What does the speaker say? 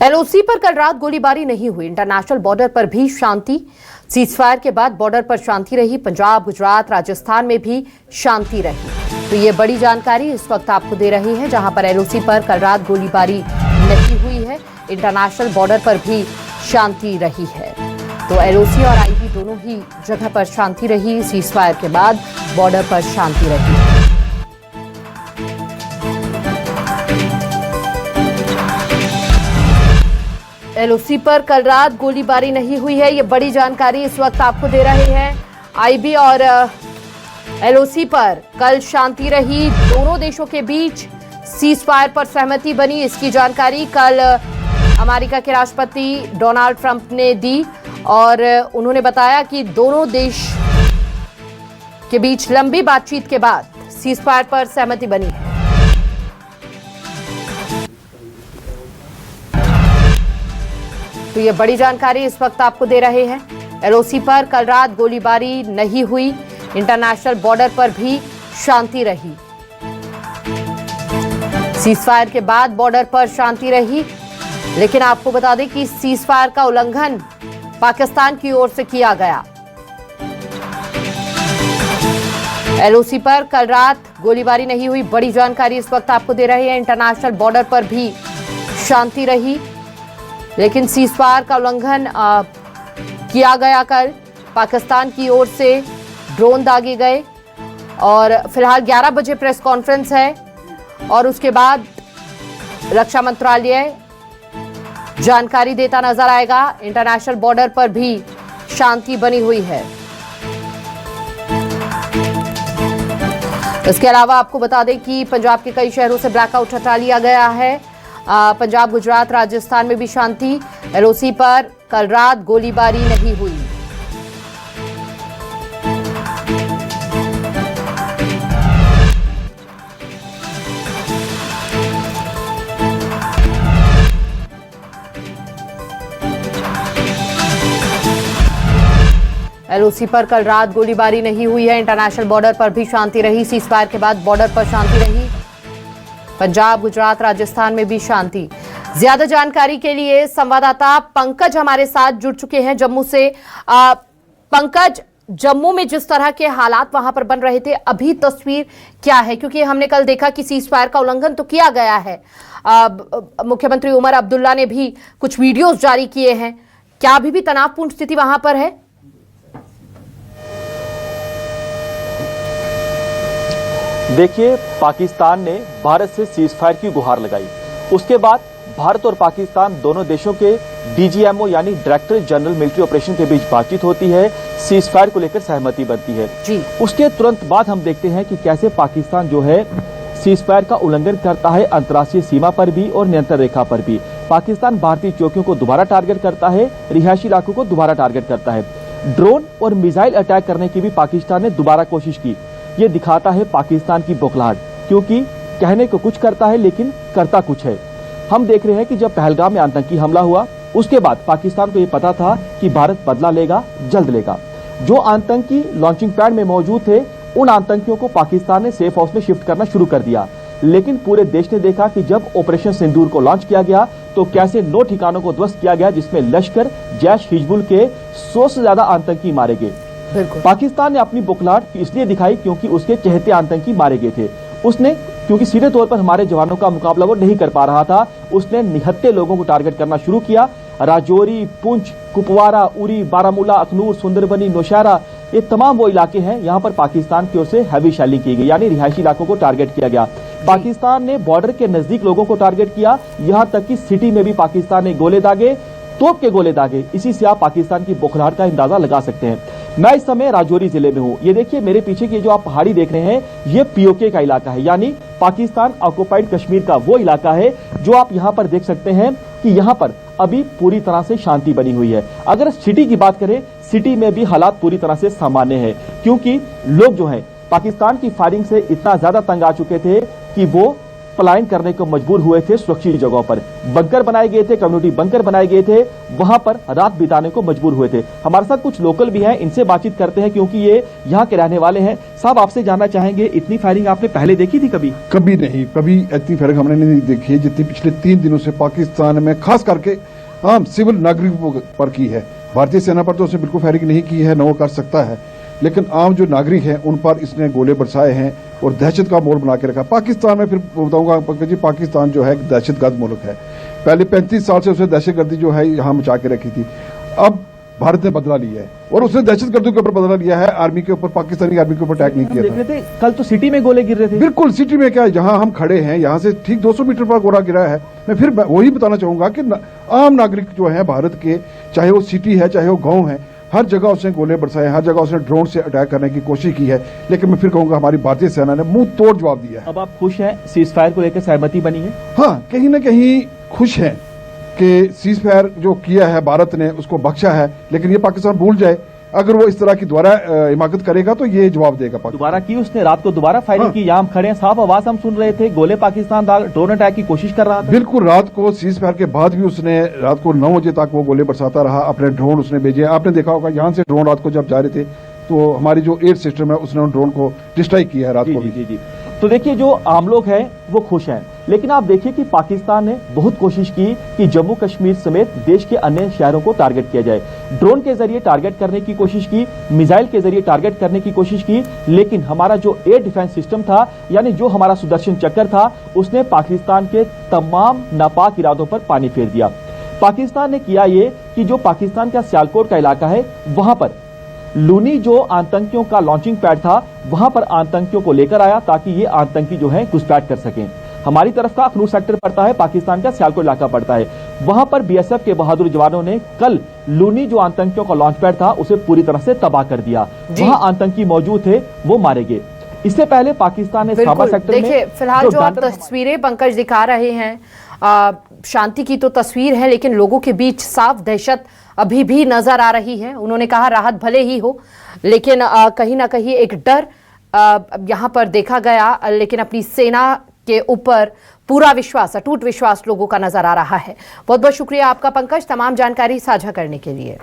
LOC पर कल रात गोलीबारी नहीं हुई। इंटरनेशनल बॉर्डर पर भी शांति। सीजफायर के बाद बॉर्डर पर शांति रही। पंजाब, गुजरात, राजस्थान में भी शांति रही। तो ये बड़ी जानकारी इस वक्त आपको दे रहे हैं, जहां पर एलओसी पर कल रात गोलीबारी नहीं हुई है। इंटरनेशनल बॉर्डर पर भी शांति रही है। तो एलओसी और आईबी दोनों ही जगह पर शांति रही। सीजफायर के बाद बॉर्डर पर शांति रही। एलओसी पर कल रात गोलीबारी नहीं हुई है। ये बड़ी जानकारी इस वक्त आपको दे रहे हैं। आईबी और एलओसी पर कल शांति रही। दोनों देशों के बीच सीजफायर पर सहमति बनी। इसकी जानकारी कल अमेरिका के राष्ट्रपति डोनाल्ड ट्रंप ने दी और उन्होंने बताया कि दोनों देश के बीच लंबी बातचीत के बाद सीजफायर पर सहमति बनी है। तो ये बड़ी जानकारी इस वक्त आपको दे रहे हैं। एलओसी पर कल रात गोलीबारी नहीं हुई। इंटरनेशनल बॉर्डर पर भी शांति रही। सीजफायर के बाद बॉर्डर पर शांति रही, लेकिन आपको बता दें कि सीजफायर का उल्लंघन पाकिस्तान की ओर से किया गया। एलओसी पर कल रात गोलीबारी नहीं हुई। बड़ी जानकारी इस वक्त आपको दे रहे हैं। इंटरनेशनल बॉर्डर पर भी शांति रही, लेकिन सीजफायर का उल्लंघन किया गया। कल पाकिस्तान की ओर से ड्रोन दागे गए और फिलहाल 11 बजे प्रेस कॉन्फ्रेंस है और उसके बाद रक्षा मंत्रालय जानकारी देता नजर आएगा। इंटरनेशनल बॉर्डर पर भी शांति बनी हुई है। इसके अलावा आपको बता दें कि पंजाब के कई शहरों से ब्लैकआउट हटा लिया गया है। पंजाब, गुजरात, राजस्थान में भी शांति। एलओसी पर कल रात गोलीबारी नहीं हुई। एलओसी पर कल रात गोलीबारी नहीं हुई है। इंटरनेशनल बॉर्डर पर भी शांति रही। सीजफायर के बाद बॉर्डर पर शांति रही। पंजाब, गुजरात, राजस्थान में भी शांति। ज्यादा जानकारी के लिए संवाददाता पंकज हमारे साथ जुड़ चुके हैं जम्मू से। पंकज, जम्मू में जिस तरह के हालात वहां पर बन रहे थे, अभी तस्वीर क्या है? क्योंकि हमने कल देखा कि सीजफायर का उल्लंघन तो किया गया है। मुख्यमंत्री उमर अब्दुल्ला ने भी कुछ वीडियोस जारी किए हैं। क्या अभी भी तनावपूर्ण स्थिति वहां पर है? देखिए, पाकिस्तान ने भारत से सीजफायर की गुहार लगाई। उसके बाद भारत और पाकिस्तान दोनों देशों के डीजीएमओ यानी डायरेक्टर जनरल मिलिट्री ऑपरेशन के बीच बातचीत होती है। सीजफायर को लेकर सहमति बनती है जी। उसके तुरंत बाद हम देखते हैं कि कैसे पाकिस्तान जो है सीजफायर का उल्लंघन करता है अंतर्राष्ट्रीय सीमा पर भी और नियंत्रण रेखा पर भी। पाकिस्तान भारतीय चौकियों को दोबारा टारगेट करता है, रिहायशी इलाकों को दोबारा टारगेट करता है। ड्रोन और मिसाइल अटैक करने की भी पाकिस्तान ने दोबारा कोशिश की। ये दिखाता है पाकिस्तान की बौखलाहट, क्योंकि कहने को कुछ करता है लेकिन करता कुछ है। हम देख रहे हैं कि जब पहलगाम में आतंकी हमला हुआ, उसके बाद पाकिस्तान को ये पता था कि भारत बदला लेगा, जल्द लेगा। जो आतंकी लॉन्चिंग पैड में मौजूद थे, उन आतंकियों को पाकिस्तान ने सेफ हाउस में शिफ्ट करना शुरू कर दिया। लेकिन पूरे देश ने देखा कि जब ऑपरेशन सिंदूर को लॉन्च किया गया तो कैसे 9 ठिकानों को ध्वस्त किया गया, जिसमें लश्कर, जैश, हिजबुल के 100 से ज्यादा आतंकी मारे गए। पाकिस्तान ने अपनी बौखलाहट इसलिए दिखाई क्योंकि उसके चहेते आतंकी मारे गए थे। उसने, क्योंकि सीधे तौर पर हमारे जवानों का मुकाबला वो नहीं कर पा रहा था, उसने निहत्थे लोगों को टारगेट करना शुरू किया। राजौरी, पुंछ, कुपवारा, उरी, बारामूला, अखनूर, सुंदरबनी, नौशहरा, ये तमाम वो इलाके हैं। यहाँ पर पाकिस्तान की ओर से हैवी शेलिंग की गई, यानी रिहायशी इलाकों को टारगेट किया गया। पाकिस्तान ने बॉर्डर के नजदीक लोगों को टारगेट किया, यहाँ तक कि सिटी में भी पाकिस्तान ने गोले दागे, तोप के गोले दागे। इसी से आप पाकिस्तान की बौखलाहट का अंदाजा लगा सकते हैं। मैं इस समय राजौरी जिले में हूँ। ये देखिए, मेरे पीछे की जो आप पहाड़ी देख रहे हैं, ये पीओके का इलाका है, यानी पाकिस्तान ऑक्युपाइड कश्मीर का वो इलाका है जो आप यहाँ पर देख सकते हैं कि यहाँ पर अभी पूरी तरह से शांति बनी हुई है। अगर सिटी की बात करें, सिटी में भी हालात पूरी तरह से सामान्य है, क्योंकि लोग जो है पाकिस्तान की फायरिंग से इतना ज्यादा तंग आ चुके थे कि वो पलायन करने को मजबूर हुए थे सुरक्षित जगहों पर। बंकर बनाए गए थे, कम्युनिटी बंकर बनाए गए थे, वहां पर रात बिताने को मजबूर हुए थे। हमारे साथ कुछ लोकल भी हैं, इनसे बातचीत करते हैं क्योंकि ये यहाँ के रहने वाले हैं। साहब, आपसे जानना चाहेंगे, इतनी फायरिंग आपने पहले देखी थी कभी? कभी नहीं, कभी इतनी फायरिंग हमने नहीं देखी जितनी पिछले 3 दिनों से पाकिस्तान में खास करके आम सिविल नागरिकों पर की है। भारतीय सेना पर तो उसने बिल्कुल फायरिंग नहीं की है, न वो कर सकता है, लेकिन आम जो नागरिक हैं उन पर इसने गोले बरसाए हैं और दहशत का माहौल बना के रखा। पाकिस्तान में फिर बताऊंगा पंकज जी, पाकिस्तान जो है एक दहशतगर्द मुल्क है। पहले 35 साल से उसने दहशतगर्दी जो है यहाँ मचा के रखी थी। अब भारत ने बदला लिया है और उसने दहशतगर्दियों के ऊपर बदला लिया है। आर्मी के ऊपर, पाकिस्तानी आर्मी के ऊपर अटैक नहीं किया देख रहे थे कल तो सिटी में गोले गिर रहे थे। बिल्कुल, सिटी में क्या, जहां हम खड़े हैं यहाँ से ठीक 200 मीटर पर गोला गिरा है। मैं फिर वही बताना चाहूंगा कि आम नागरिक जो है भारत के, चाहे वो सिटी है चाहे वो गाँव है, हर जगह उसने गोले बरसाए, हर जगह उसने ड्रोन से अटैक करने की कोशिश की है। लेकिन मैं फिर कहूंगा हमारी भारतीय सेना ने मुंह तोड़ जवाब दिया है। अब आप खुश हैं, सीज फायर को लेकर सहमति बनी है? हाँ, कहीं ना कहीं खुश हैं कि सीज फायर जो किया है भारत ने उसको बख्शा है, लेकिन ये पाकिस्तान भूल जाए, अगर वो इस तरह की दोबारा हिमाकत करेगा तो ये जवाब देगा। दोबारा की उसने, रात को दोबारा फायरिंग की। यहाँ हम खड़े हैं, साफ आवाज हम सुन रहे थे, गोले पाकिस्तान ड्रोन अटैक की कोशिश कर रहा था। बिल्कुल, रात को सीज फायर के बाद भी उसने रात को 9 बजे तक वो गोले बरसाता रहा, अपने ड्रोन उसने भेजे। आपने देखा होगा यहाँ से ड्रोन रात को जब जा रहे थे तो हमारी जो एयर सिस्टम है उसने उन ड्रोन को डिस्ट्रॉय किया है रात को भी। जी। तो देखिए, जो आम लोग हैं वो खुश हैं, लेकिन आप देखिए कि पाकिस्तान ने बहुत कोशिश की कि जम्मू कश्मीर समेत देश के अन्य शहरों को टारगेट किया जाए। ड्रोन के जरिए टारगेट करने की कोशिश की, मिसाइल के जरिए टारगेट करने की कोशिश की, लेकिन हमारा जो एयर डिफेंस सिस्टम था, यानी जो हमारा सुदर्शन चक्र था, उसने पाकिस्तान के तमाम नापाक इरादों पर पानी फेर दिया। पाकिस्तान ने किया ये कि जो पाकिस्तान का सियालकोट का इलाका है, वहां पर लूनी जो आतंकियों का लॉन्चिंग पैड था, वहां पर आतंकियों को लेकर आया ताकि ये आतंकी जो है घुसपैठ कर सकें। हमारी तरफ का अखनूर सेक्टर पड़ता है, पाकिस्तान का सियालकोट इलाका पड़ता है। वहां पर बीएसएफ के बहादुर जवानों ने कल लूनी जो आतंकियों का लॉन्च पैड था उसे पूरी तरह से तबाह कर दिया। वहां आतंकी मौजूद थे, वो मारे गए। इससे पहले पाकिस्तान ने साबा सेक्टर में, देखिए, फिलहाल जो आप तस्वीरें पंकज दिखा रहे हैं, शांति की तो तस्वीर है, लेकिन लोगों के बीच साफ दहशत अभी भी नजर आ रही है। उन्होंने कहा राहत भले ही हो, लेकिन कहीं ना कहीं एक डर यहां पर देखा गया, लेकिन अपनी सेना के ऊपर पूरा विश्वास, अटूट विश्वास लोगों का नजर आ रहा है। बहुत बहुत शुक्रिया आपका पंकज, तमाम जानकारी साझा करने के लिए।